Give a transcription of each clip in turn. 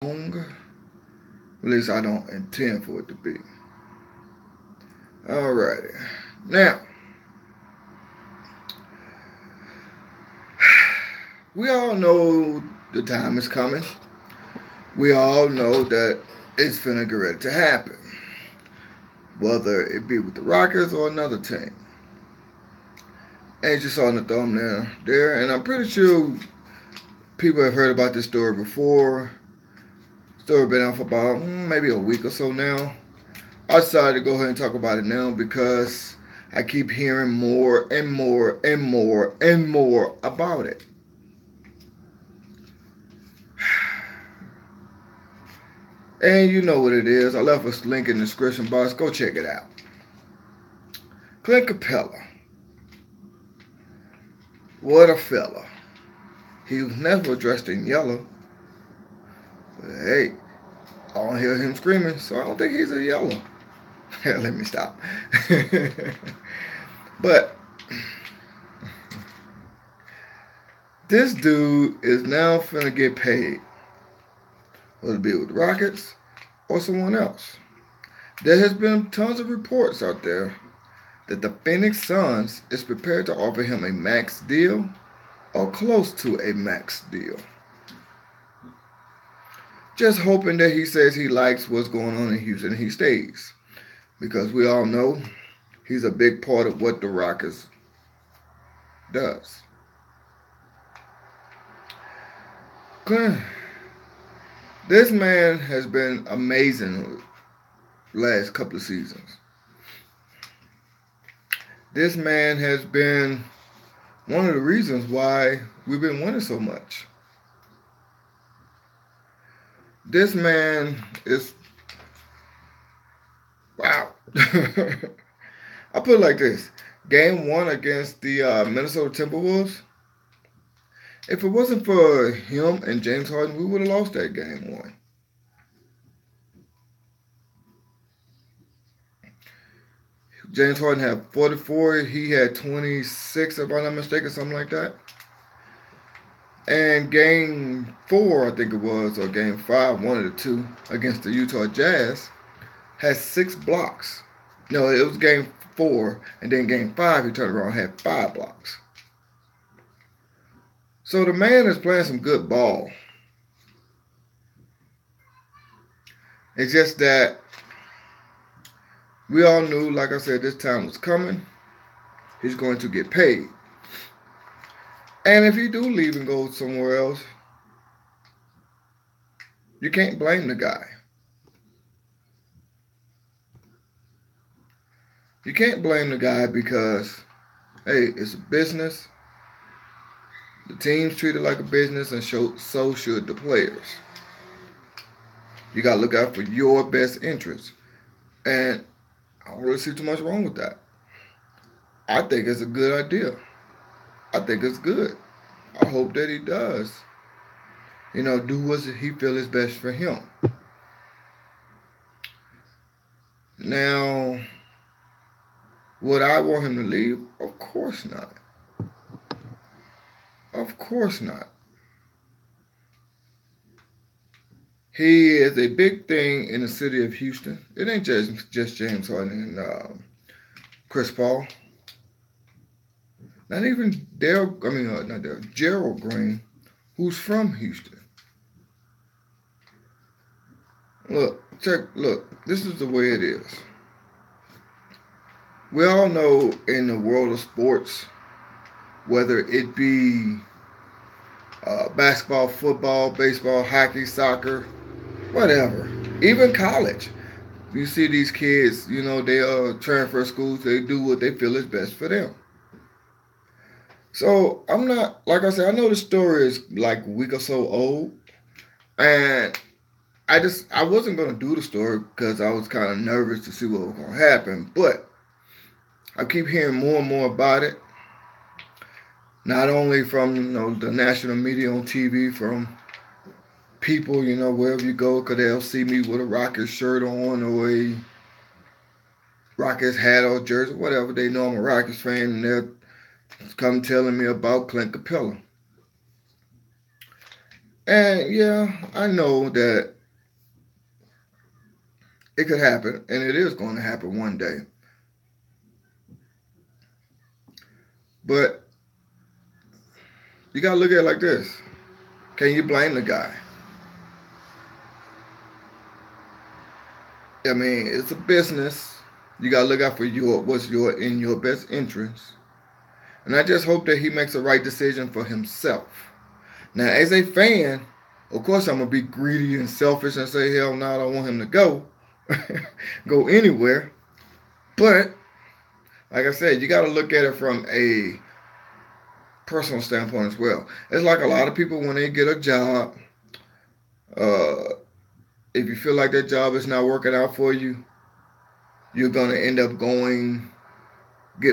long. At least I don't intend for it to be. Alrighty. Now, we all know the time is coming. We all know that it's finna get ready to happen. Whether it be with the Rockets or another team. And you saw in the thumbnail there, and I'm pretty sure people have heard about this story before. Story been out for about maybe a week or so now. I decided to go ahead and talk about it now because I keep hearing more and more and more and more about it. And you know what it is. I left a link in the description box. Go check it out. Clint Capela. What a fella. He was never dressed in yellow. But hey, I don't hear him screaming, so I don't think he's a yellow. Let me stop. But this dude is now finna get paid. Whether it be with the Rockets or someone else. There has been tons of reports out there that the Phoenix Suns is prepared to offer him a max deal or close to a max deal. Just hoping that he says he likes what's going on in Houston and he stays. Because we all know he's a big part of what the Rockets does. This man has been amazing the last couple of seasons. This man has been one of the reasons why we've been winning so much. This man is wow. I put it like this: Game 1 against the Minnesota Timberwolves. If it wasn't for him and James Harden, we would have lost that game 1. James Harden had 44. He had 26, if I'm not mistaken, something like that. And game 4, I think it was, or game 5, one of the two, against the Utah Jazz, had 6 blocks. No, it was game 4, and then game 5, he turned around and had 5 blocks. So the man is playing some good ball. It's just that we all knew, like I said, this time was coming. He's going to get paid. And if he do leave and go somewhere else, you can't blame the guy. You can't blame the guy because, hey, it's a business. The team's treated like a business, and so should the players. You got to look out for your best interests. And I don't really see too much wrong with that. I think it's a good idea. I think it's good. I hope that he does. Do what he feel is best for him. Now, would I want him to leave? Of course not. Of course not. He is a big thing in the city of Houston. It ain't just James Harden and Chris Paul. Not even not Daryl, Gerald Green, who's from Houston. Look, this is the way it is. We all know in the world of sports, whether it be basketball, football, baseball, hockey, soccer, whatever, even college. You see these kids, they transfer schools, they do what they feel is best for them. So I'm not, like I said, I know the story is like a week or so old, and I wasn't gonna do the story because I was kind of nervous to see what was gonna happen, but I keep hearing more and more about it. Not only from the national media on TV, from people wherever you go, because they'll see me with a Rockets shirt on or a Rockets hat or jersey, whatever. They know I'm a Rockets fan, and they'll come telling me about Clint Capela. And yeah, I know that it could happen, and it is going to happen one day. But you got to look at it like this. Can you blame the guy? I mean, it's a business. You got to look out for what's in your best interest. And I just hope that he makes the right decision for himself. Now, as a fan, of course, I'm gonna be greedy and selfish and say, "Hell no, I don't want him to go, go anywhere." But like I said, you got to look at it from a personal standpoint as well. It's like a lot of people when they get a job. Uh, if you feel like that job is not working out for you, you're gonna end up going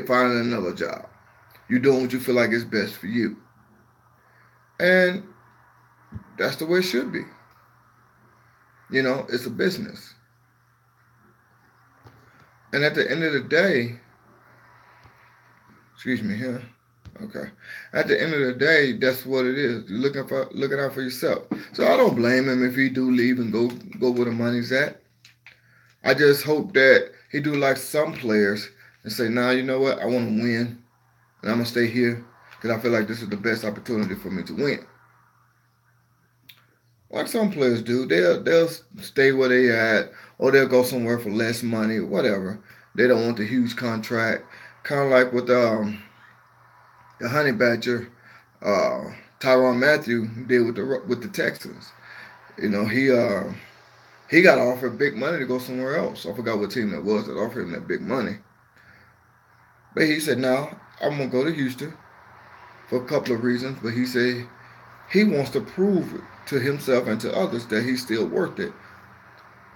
finding another job. You're doing what you feel like is best for you, and that's the way it should be. It's a business, and at the end of the day, excuse me here. Okay. At the end of the day, that's what it is. You're looking out for yourself. So I don't blame him if he do leave and go where the money's at. I just hope that he do like some players and say, "Nah, you know what? I want to win, and I'm gonna stay here because I feel like this is the best opportunity for me to win." Like some players do, they'll stay where they at, or they'll go somewhere for less money, whatever. They don't want the huge contract. Kind of like with the Honey Badger, uh, Tyrann Mathieu did with the Texans. He got offered big money to go somewhere else. I forgot what team that was that offered him that big money. But he said, "No, I'm gonna go to Houston for a couple of reasons." But he said he wants to prove to himself and to others that he's still worth it.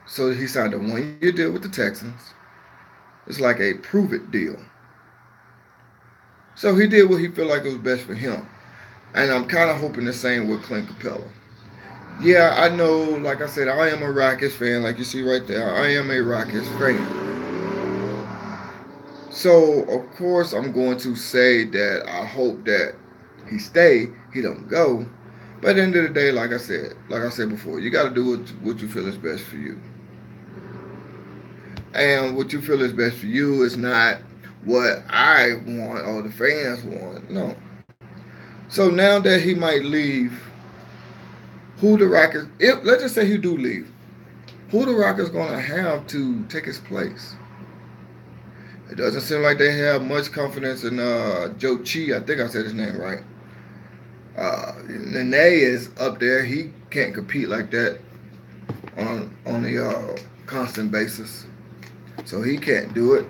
So he signed a 1-year deal with the Texans. It's like a prove it deal. So he did what he felt like was best for him. And I'm kind of hoping the same with Clint Capela. Yeah, I know, like I said, I am a Rockets fan, like you see right there. I am a Rockets fan. So, of course, I'm going to say that I hope that he don't go. But at the end of the day, like I said before, you got to do what you feel is best for you. And what you feel is best for you is not what I want or the fans want. No. So now that he might leave, who the Rockets? If let's just say he do leave, who the Rockets gonna have to take his place? It doesn't seem like they have much confidence in Joe Chi. I think I said his name right. Nene is up there. He can't compete like that on the constant basis, so he can't do it.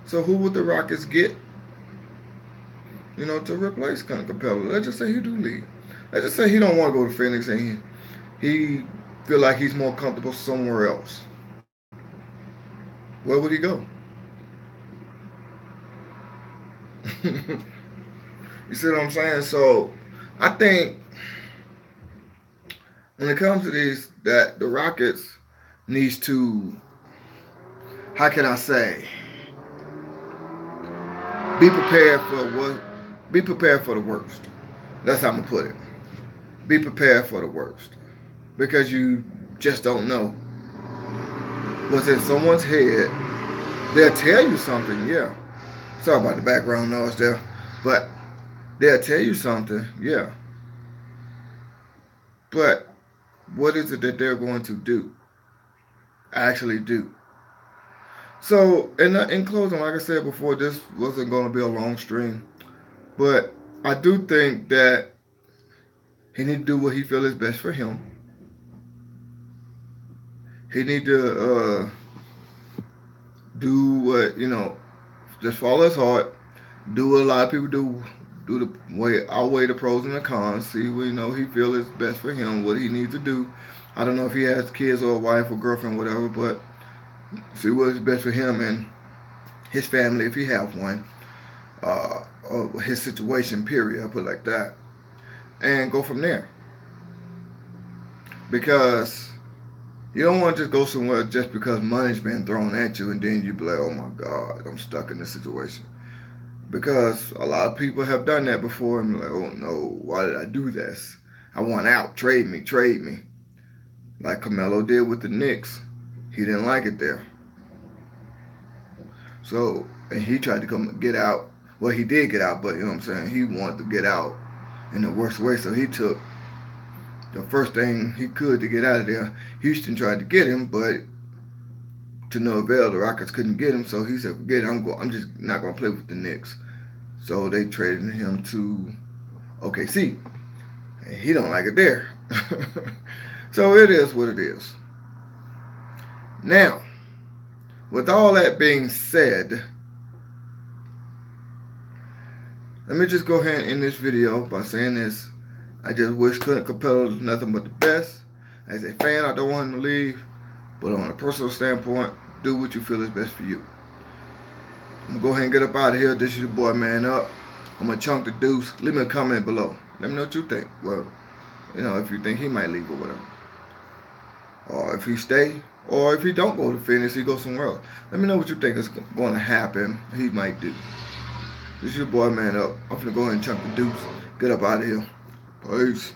So who would the Rockets get? To replace Capella? Let's just say he do leave. Let's just say he don't want to go to Phoenix and he feel like he's more comfortable somewhere else. Where would he go? You see what I'm saying? So I think when it comes to these, that the Rockets needs to, how can I say, be prepared for be prepared for the worst. That's how I'm gonna put it. Be prepared for the worst because you just don't know what's in someone's head. They'll tell you something, yeah. Sorry about the background noise there, but they'll tell you something, yeah. But what is it that they're going to do? Actually do. So, in closing, like I said before, this wasn't going to be a long stream, but I do think that he need to do what he feels is best for him. He need to do what just follow his heart. Do what a lot of people do. Do outweigh the pros and the cons. See what he feel is best for him. What he needs to do. I don't know if he has kids or a wife or girlfriend, whatever, but see what is best for him and his family if he have one. Or his situation. Period. I put it like that, and go from there. Because you don't want to just go somewhere just because money's been thrown at you, and then you be like, "Oh my God, I'm stuck in this situation." Because a lot of people have done that before, and like, "Oh no, why did I do this?" I want out. Trade me. Trade me. Like Carmelo did with the Knicks. He didn't like it there. So, and he tried to come get out. Well, he did get out, but you know what I'm saying? He wanted to get out in the worst way. So he took the first thing he could to get out of there. Houston tried to get him, but to no avail. The Rockets couldn't get him. So he said, forget it. I'm just not going to play with the Knicks. So they traded him to OKC. And he don't like it there. So it is what it is. Now, with all that being said, let me just go ahead and end this video by saying this. I just wish Clint Capela nothing but the best. As a fan, I don't want him to leave. But on a personal standpoint, do what you feel is best for you. I'm going to go ahead and get up out of here. This is your boy, Man Up. I'm going to chunk the deuce. Leave me a comment below. Let me know what you think. Well, you know, if you think he might leave or whatever. Or if he stay. Or if he don't go to Phoenix, he goes somewhere else. Let me know what you think is going to happen. He might do. This is your boy, Man Up. I'm going to go ahead and chunk the deuce. Get up out of here. Peace.